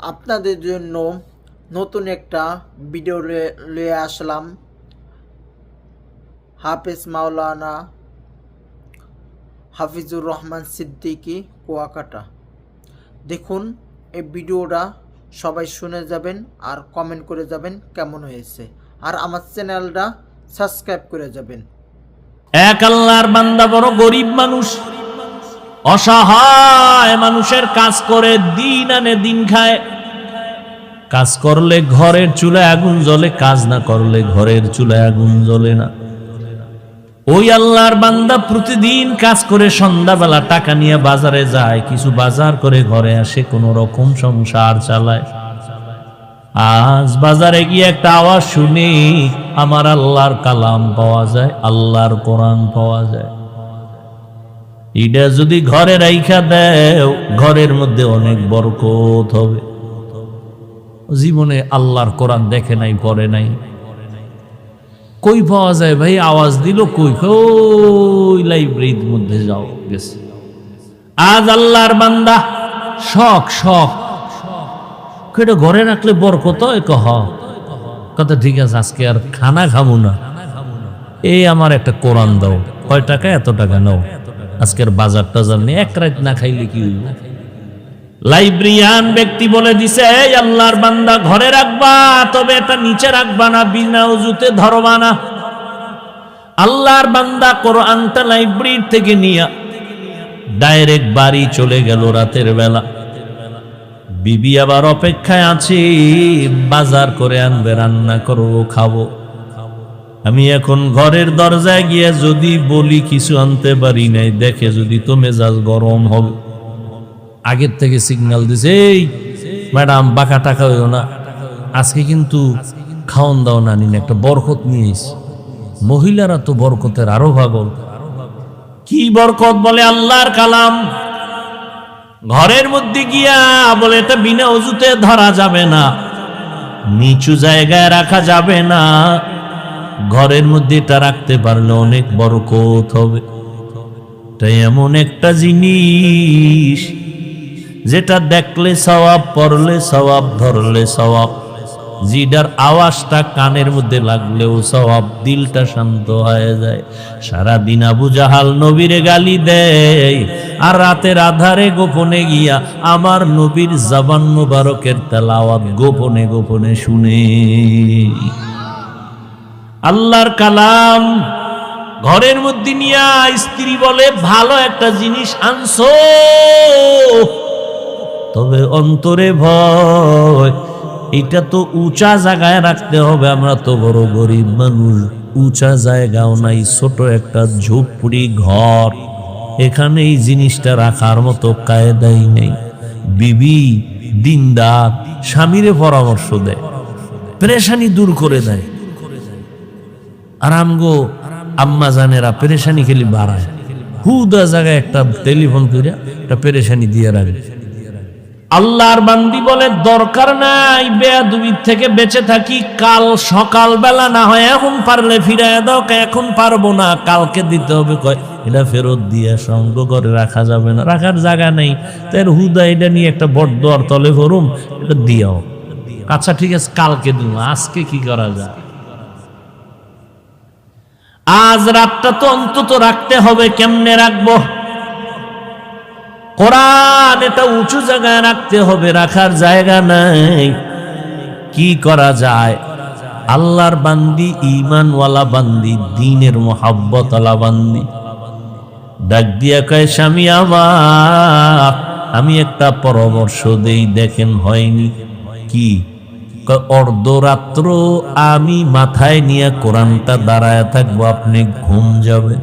আপনাদের জন্য নতুন একটা ভিডিও নিয়ে আসলাম। হাফেজ মাওলানা হাফিজুর রহমান সিদ্দিকী কুয়াকাটা। দেখুন এই ভিডিওটা, সবাই শুনে যাবেন আর কমেন্ট করে যাবেন কেমন হয়েছে, আর আমার চ্যানেলটা সাবস্ক্রাইব করে যাবেন। এক আল্লাহর বান্দা বড় গরিব মানুষ, অসহায় মানুষের কাজ করে দিন আনে দিন খায়। কাজ করলে ঘরের চুলায় আগুন জ্বলে, কাজ না করলে ঘরের চুলায় আগুন জ্বলে না। ওই আল্লাহর বান্দা প্রতিদিন কাজ করে সন্ধ্যাবেলা টাকা নিয়ে বাজারে যায়, কিছু বাজার করে ঘরে আসে, কোন রকম সংসার চালায়। আজ বাজারে গিয়ে একটা আওয়াজ শুনি, আমার আল্লাহর কালাম পাওয়া যায়, আল্লাহর কোরআন পাওয়া যায়। এটা যদি ঘরে রাইখা দেও, ঘরের মধ্যে অনেক বরকত হবে। জীবনে আল্লাহর কোরআন দেখে নাই, পড়ে নাই, কই পাওয়া যায় ভাই? আওয়াজ দিল কই? ওই লাইব্রেরির মধ্যে যাও, গেছে। আজ আল্লাহর বান্দা শখ শখ এটা ঘরে রাখলে বরকত কথা। ঠিক আছে, আজকে আর খানা খাবো না, এই আমার একটা কোরআন দাও। কয় টাকা? এত টাকা নাও, আজকের বাজার টাজার নিয়ে এক রাত না খাইলে কি হইব? লাইব্রেরিয়ান ব্যক্তি বলে দিছে, এই আল্লাহর বান্দা ঘরে রাখবা, তবে এটা নিচে রাখবা না, বিনা উজুতে ধরবা না। আল্লাহর বান্দা কোরআনটা লাইব্রেরি থেকে নিয়ে ডাইরেক্ট বাড়ি চলে গেল রাতের বেলা। বিবি আবার অপেক্ষায় আছে, বাজার করে আনবে, রান্না করবো, খাবো। আমি এখন ঘরের দরজায় গিয়ে যদি বলি কিছু আনতে পারি নাই, দেখে যদি তো মেজাজ গরম হবে। আগের থেকে সিগন্যাল দিছে, এই ম্যাডাম বাঁকা টাকা হইও না, আজকে কিন্তু খাওন দাও না, নিন একটা বরকত নিয়েছি। মহিলারা তো বরকতের আরো পাগল। কি বরকত? বলে আল্লাহর কালাম। ঘরের মধ্যে গিয়া বলে এটা বিনা অজুতে ধরা যাবে না, নিচু জায়গায় রাখা যাবে না, ঘরের মধ্যে এটা রাখতে পারলে অনেক বরকত হবে। তাই এমন একটা জিনিস যেটা দেখলে সওয়াব, পড়লে সওয়াব, ধরলে সওয়াব, জিডার আওয়াজটা কানের মধ্যে লাগলেও সওয়াব, দিলটা শান্ত হয়ে যায়। সারাদিন আবু জাহাল নবীরে গালি দেয়, আর রাতের আধারে গোপনে গিয়া আমার নবীর জবান মুবারকের তেলাওয়াত গোপনে গোপনে শুনে। আল্লাহর কালাম ঘরের মধ্যে নিয়া স্ত্রী বলে, ভালো একটা জিনিস আনছো, তবে অন্তরে ভয়, এটা তো উঁচা জায়গায় রাখতে হবে। আমরা তো বড় গরিব মানুষ, উঁচা জায়গাও নাই, ছোট একটা ঝুপড়ি ঘর, এখানে এই জিনিসটা রাখার মতো কায়দাই নেই। বিবি দিনদার স্বামীরে পরামর্শ দেয়, পেরেশানি দূর করে দেয়। আর আমগো আম্মা জানেরা পেরেশানি খেলি বাড়ায়, হুদা জায়গায় একটা টেলিফোন করে একটা পেরেশানি দিয়ে রাখে। আল্লাহর বান্দি বলে, দরকার নাই, বেয়াদবির থেকে বেঁচে থাকি, কাল সকাল বেলা না হয় এখন পারলে ফিরাইয়া দাও। এখন পারবো না, কালকে দিতে হবে। কয় এটা ফেরত দিয়ে সঙ্গ করে রাখা যাবে না, রাখার জায়গা নেই, তাই হুদা এটা নিয়ে একটা বড্ড আর তলে ভরুম, এটা দিয়াও। আচ্ছা ঠিক আছে, কালকে দিব, আজকে কি করা যায়? আজ রাতটা তো অন্তত রাখতে হবে। কেমনে রাখবো? কোরআন এটা উঁচু জায়গায় রাখতে হবে, রাখার জায়গা নাই। কি করা যায়? আল্লাহর বান্দি, ঈমানওয়ালা বান্দি, দ্বীনের মুহাব্বত ওয়ালা বান্দি ডাক দিয়া কয়, স্বামী আমার, আমি একটা পরামর্শ দেই, দেখেন হয়নি কি? অর্ধরাত্র আমি মাথায় নিয়ে কোরআনটা দাঁড়ায় থাকবো, আপনি ঘুম যাবেন।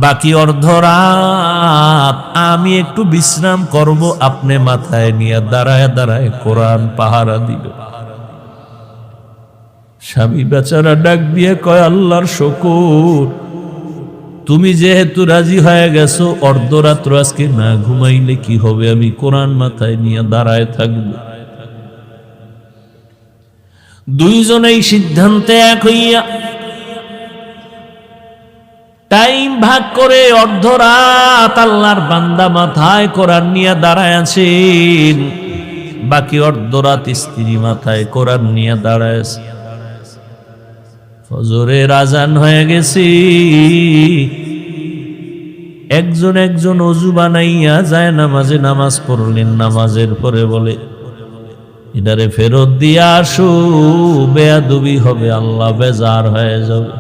বাকি অর্ধরাত আমি একটু বিশ্রাম করব, আপনি মাথায় নিয়ে দাঁড়ায় দাঁড়ায় কোরআন পাহারা দিবে। স্বামী বেচারা ডাক দিয়ে কয়, আল্লাহর শুকর, তুমি যেহেতু রাজি হয়ে গেছো, অর্ধরাত্র আজকে না ঘুমাইলে কি হবে? আমি কোরআন মাথায় নিয়ে দাঁড়ায় থাকবো। দুইজনেই সিদ্ধান্তে এক হইয়া টাইম ভাগ করে অর্ধরাত আল্লাহর বান্দা মাথায় কোরআন নিয়ে দাঁড়ায় আছেন। বাকি অর্ধরাত স্ত্রী মাথায় কোরআন নিয়ে দাঁড়ায়। ফজরের আজান হয়ে গেছে, একজন একজন অজু বানাইয়া যায় নামাজে নামাজ পড়লেন। নামাজের পরে বলে, এটারে ফেরত দিয়া আসো, বেয়াদবি হবে, আল্লাহ বেজার হয়ে যাবে।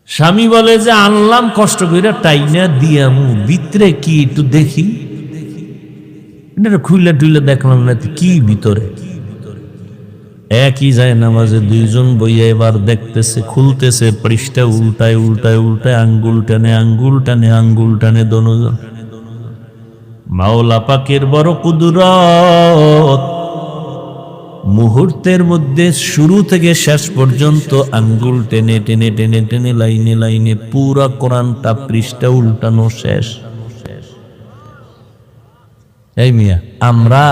স্বামী বলে যে আনলাম কষ্ট করে টাইনা দিয়ামু, ভিতরে কি একটু দেখি। এটা খুলে টুলে দেখলাম না কি ভিতরে। একই যায় নামাজে দুইজন বইয়া এবার দেখতেছে, খুলতেছে পৃষ্ঠা, উল্টায় উল্টায় উল্টায় আঙ্গুল টানে আঙ্গুল টানে আঙ্গুল টানে দোনোজন। মাওলা পাকের বড় কুদরত, মুহূর্তের মধ্যে শুরু থেকে শেষ পর্যন্ত আঙ্গুল টেনে টেনে টেনে টেনে লাইনে লাইনে পুরা কোরআনটা পৃষ্ঠা উল্টানো শেষ। এই মিয়া, আমরা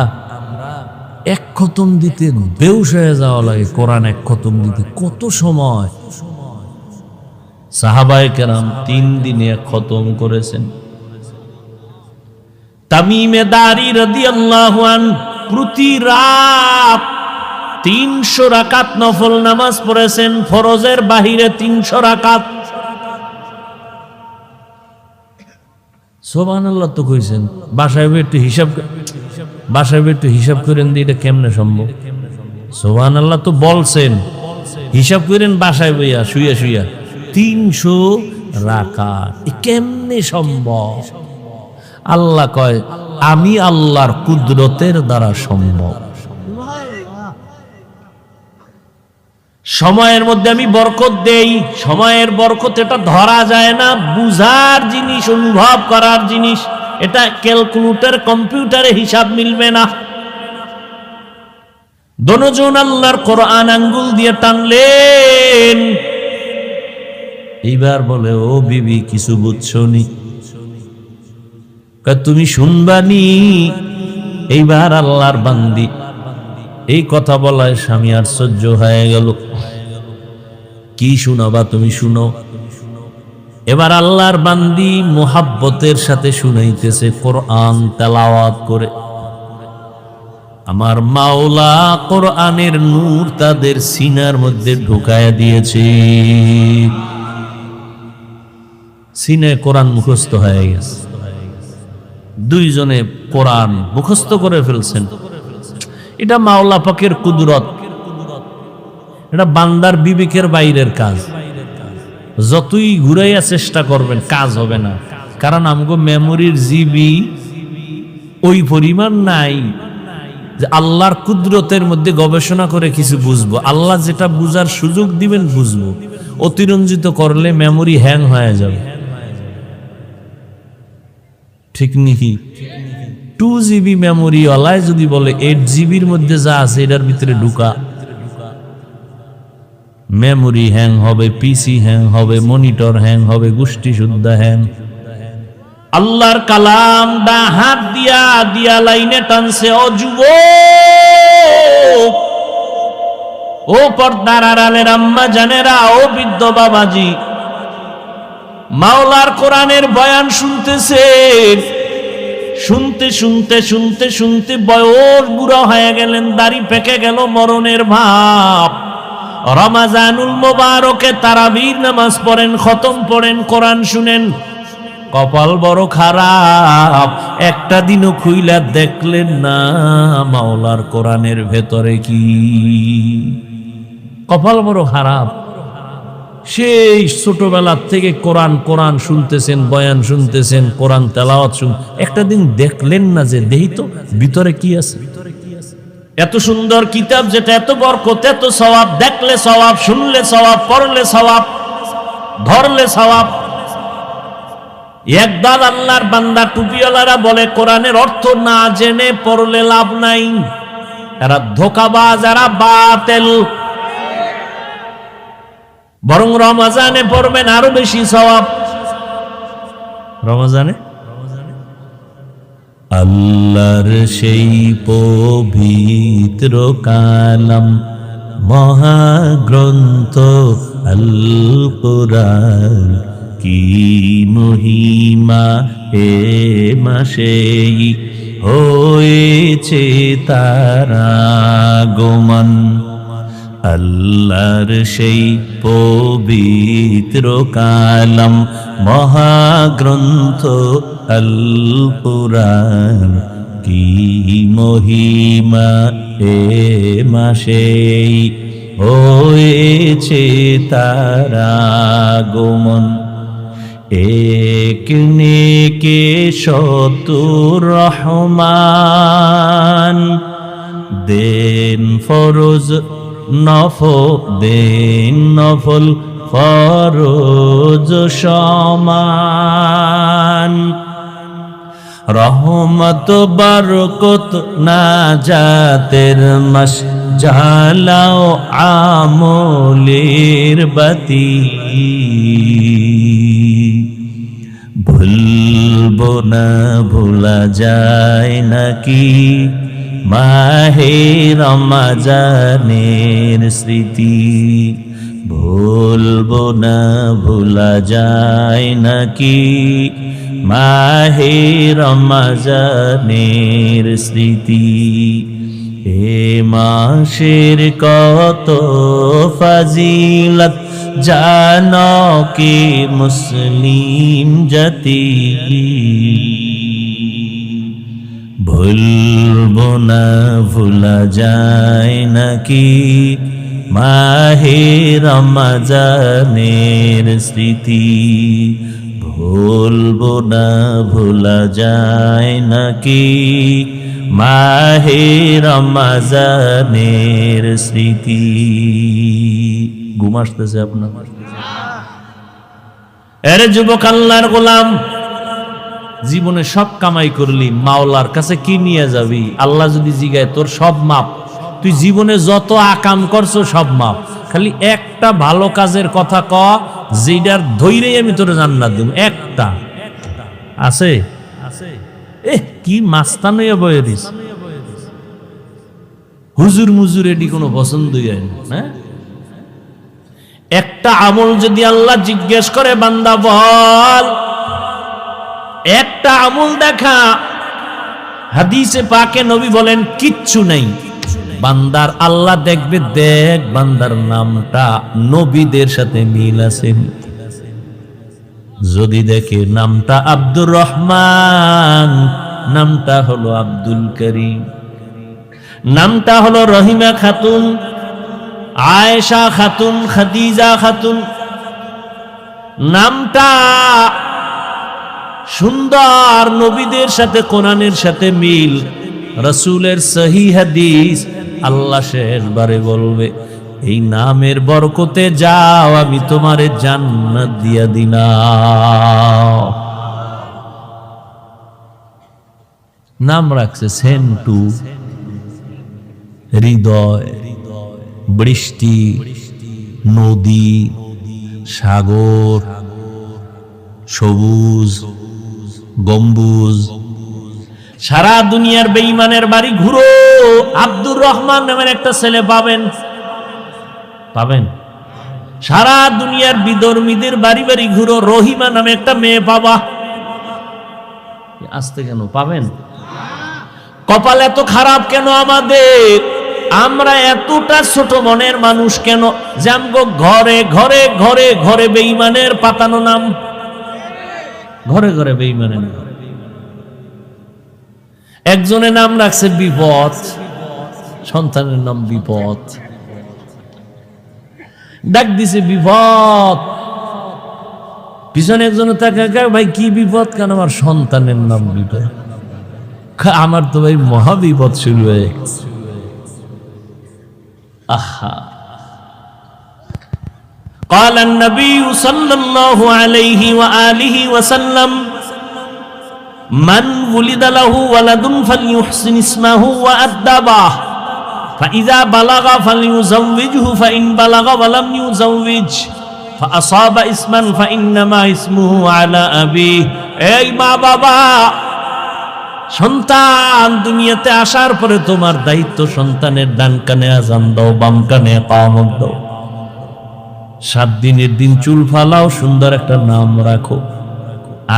এক খতম দিতে বেউস হয়ে যাওয়া লাগে। কোরআন এক খতম দিতে কত সময়? সাহাবায়ে কেরাম 3 দিনে এক খতম করেছেন। তামিমে দারি রাদিয়াল্লাহু আনহু প্রতি রাত 300 রাকাত নফল নামাজ পড়েছেন, ফরজের বাহিরে 300 রাকাত। সুবহানাল্লাহ তো কইছেন, বাসায় একটু হিসাব করেন দিয়ে এটা কেমনে সম্ভব? সুবহানাল্লাহ তো বলছেন, হিসাব করেন বাসায় বইয়া শুইয়া শুইয়া 300 রাকাত, কেমনে সম্ভব? আল্লাহ কয়, আমি আল্লাহর কুদরতের দ্বারা সম্ভব। সময়ের মধ্যে আমি বরকত দেই, সময়ের বরকত এটা ধরা যায় না, বুঝার জিনিস, অনুভব করার জিনিস। এটা ক্যালকুলেটর কম্পিউটারে হিসাব মিলবে না। দোনোজন আল্লাহর কোরআন আঙ্গুল দিয়ে টানলেন। এইবার বলে, ও বিবি কিছু বুঝছো নি? তুমি শুনবানি। এইবার আল্লাহর বান্দি এই কথা বলায় স্বামী আশ্চর্য হয়ে গেল। কি শুনাবা তুমি? শুনো। এবার আল্লাহর বান্দি মুহাব্বতের সাথে শুনাইতেছে কোরআন তেলাওয়াত করে। আমার মাওলা কোরআনের নূর তাদের সিনার মধ্যে ঢুকায় দিয়েছে। সিনায় কোরআন মুখস্থ হয়ে গেছে, দুইজনে কোরআন মুখস্থ করে ফেলছেন। এটা মাওলা পাকের কুদরত, এটা বান্দার বিবেকের বাইরের কাজ। যতই ঘুরাইয়া চেষ্টা করবেন কাজ হবে না, কারণ আমগো মেমোরির জিবি ওই পরিমাণ নাই যে আল্লাহর কুদরতের মধ্যে গবেষণা করে কিছু বুঝবো। আল্লাহ যেটা বুঝার সুযোগ দিবেন বুঝবো। অতিরঞ্জিত করলে মেমোরি হ্যাং হয়ে যাবে। ঠিক নাকি? 2 GB মেমোরি ওয়ালায় যদি বলে 8 GBর মধ্যে যা আছে এটার ভিতরে ঢুকা, মেমোরি হ্যাং হবে, পিসি হ্যাং হবে, মনিটর হ্যাং হবে, গোষ্ঠী শুদ্ধ হ্যাং। আল্লাহর কালাম দা হাত দিয়া দিয়া লাইনে টানছে। ও যুবক, ও পর্দার আড়ালের আম্মা জানেরা, ও বৃদ্ধ বাবাজি, মাওলার কোরআনের বয়ান শুনতেছেন। শুনতে শুনতে শুনতে শুনতে বয়স বুড়া হয়ে গেলেন, দাড়ি পেকে গেল, মরণের ভাব। রমাজানুল মোবারকে তারাবির নামাজ পড়েন, খতম পড়েন, কোরআন শুনেন। কপাল বড় খারাপ, একটা দিনও খুইলা দেখলেন না মাওলার কোরআনের ভেতরে কি। কপাল বড় খারাপ। সেই ছোটবেলা থেকে কোরআন কোরআন শুনতেছেন, বয়ান শুনতেছেন, কোরআন তেলাওয়াত একটা দিন দেখলেন না যে দেহি তো ভিতরে কি আছে। এত সুন্দর কিতাব, যেটা এত বরকত, এত সওয়াব, দেখলে সওয়াব, শুনলে সওয়াব, পড়লে সওয়াব, ধরলে সওয়াব। একদল আল্লাহর বান্দা টুপিওয়ালারা বলে কোরআনের অর্থ না জেনে পড়লে লাভ নাই, এরা ধোঁকাবাজ, এরা বাতিল। বরং রমজানে পড়বেন আরো বেশি সওয়াব। রমজানে আল্লাহর সেই পবিত্র কালাম মহাগ্রন্থ আল কুরআন, কি মহিমা এ মাসেই হয়েছে তারা আগমন। আল্লাহর সেই পবিত্র কালাম মহাগ্রন্থ আল কুরআন, কি মহিমা এ মাসেই হয়েছে তারা আগমন। এক নেকে শতুর রহমান, দেন ফরজ দেন নফল ফরজ সমান। রহমত বরকত নাজাতের মাস, জ্বালাও আমলের বাতি। ভুলবো না ভোলা যায় নাকি মাহে রমজানের স্মৃতি। ভুলবো না ভোলা যায় নাকি মাহে রমজানের স্মৃতি। এ মাসের কত ফাজিলত জানো কি মুসলিম জাতি। ভুলবো না ভোলা যায় নাকি মাহে রমজানের স্মৃতি। ভুলবো না ভোলা যায় নাকি মাহে রমজানের স্মৃতি। ঘুম আসতেছে আপনার? এরে যুবক আল্লাহর গোলাম, জীবনে সব কামাই করলি, মাওলার কাছে কি নিয়ে যাবি? আল্লাহ যদি জিগায় তোর সব মাপ, তুই জীবনে যত আকাম করছো সব মাপ, খালি একটা ভালো কাজের কথা ক, যেটার ধৈরেই আমি তোর জান্নাত দেব। একটা আছে? কি মাস্তান হইয়া বয়ে দিস, হুজুর মুজুর এটি কোনো পছন্দই হয় না। একটা আমল যদি আল্লাহ জিজ্ঞেস করে বান্দা বল, একটা আমল দেখা, হাদিসে পাকে নবী বলেন কিচ্ছু নেই। বান্দার আল্লাহ দেখবে, দেখ বান্দার নামটা নবীদের সাথে মিল আছে। যদি দেখে নামটা আব্দুর রহমান, নামটা হলো আব্দুল করিম, নামটা হলো রহিমা খাতুন, আয়েশা খাতুন, খাদিজা খাতুন, নামটা সুন্দর, নবীদের সাথে কোরআনের সাথে মিল, রাসূলের সহিহ হাদিস, আল্লাহ শেষবারে বলবে এই নামের বরকতে যাও, আমি তোমারে জান্নাত দিয়া দিলাম। নাম রাখছে সেন্টু, হৃদয়, বৃষ্টি, নদী, সাগর, সবুজ, গম্বুজ। সারা দুনিয়ার বেঈমানের বাড়ি ঘুরো, আব্দুর রহমান নামের একটা ছেলে পাবেন, পাবেন। সারা দুনিয়ার বিধর্মীদের বাড়ি বাড়ি ঘুরো, রহিমা নামে একটা মেয়ে পাবা। আসতে কেন পাবেন? কপাল এত খারাপ কেন আমাদের? আমরা এতটা ছোট মনের মানুষ কেন যে আমগো ঘরে ঘরে ঘরে ঘরে বেঈমানের পাতানো নাম, ঘরে ঘরে বেঈমানের নাম। একজনের নাম রাখছে বিপদ, সন্তানের নাম বিপদ, ডাক দিছে বিপদ। পিছনে একজনের তাকে, ভাই কি বিপদ? কেন? আমার সন্তানের নাম বিপদ। আমার তো ভাই মহা বিপদ শুরু হয়ে গেছে। আহা, قال النبي صلى الله عليه وآله وسلم من ولد له ولد فليحسن اسمه وأدبه فإذا بلغ فليزوجه فإن بلغ ولم يزوج فأصاب اسما فإنما اسمه على أبيه। এই মা বাবা, সন্তান দুনিয়াতে আসার পরে তোমার দায়িত্ব সন্তানের ডান কানে আযান দাও, বাম কানে ইকামত দাও। 7 দিনের দিন চুল ফালাও, সুন্দর একটা নাম রাখো,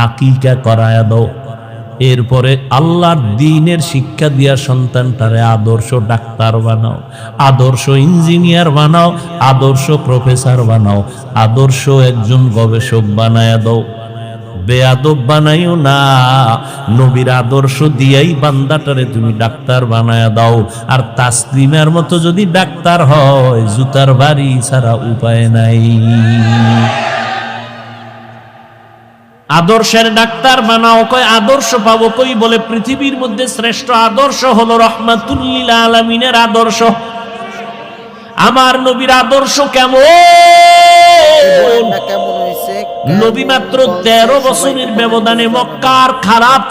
আকিকা করায়া দাও। এরপরে আল্লাহর দ্বীনের শিক্ষা দিয়া সন্তানটারে আদর্শ ডাক্তার বানাও, আদর্শ ইঞ্জিনিয়ার বানাও, আদর্শ প্রফেসর বানাও, আদর্শ একজন গবেষক বানায়া দাও। বেয়াদব বানাইও না, নবীর আদর্শ দিয়াই বান্দাটারে তুমি ডাক্তার বানায়া দাও। আর তাসলিমের মতো যদি ডাক্তার হয়, জুতার বাড়ি ছাড়া উপায় নাই। আদর্শের ডাক্তার বানাও, কয় আদর্শ পাবো কই? বলে পৃথিবীর মধ্যে শ্রেষ্ঠ আদর্শ হলো রাহমাতুল লিল আলামিনের আদর্শ। আমার নবীর আদর্শ কেমন? কেমন হয়েছে? নবী মাত্র 13 বছরের ব্যবধানে মক্কার খারাপ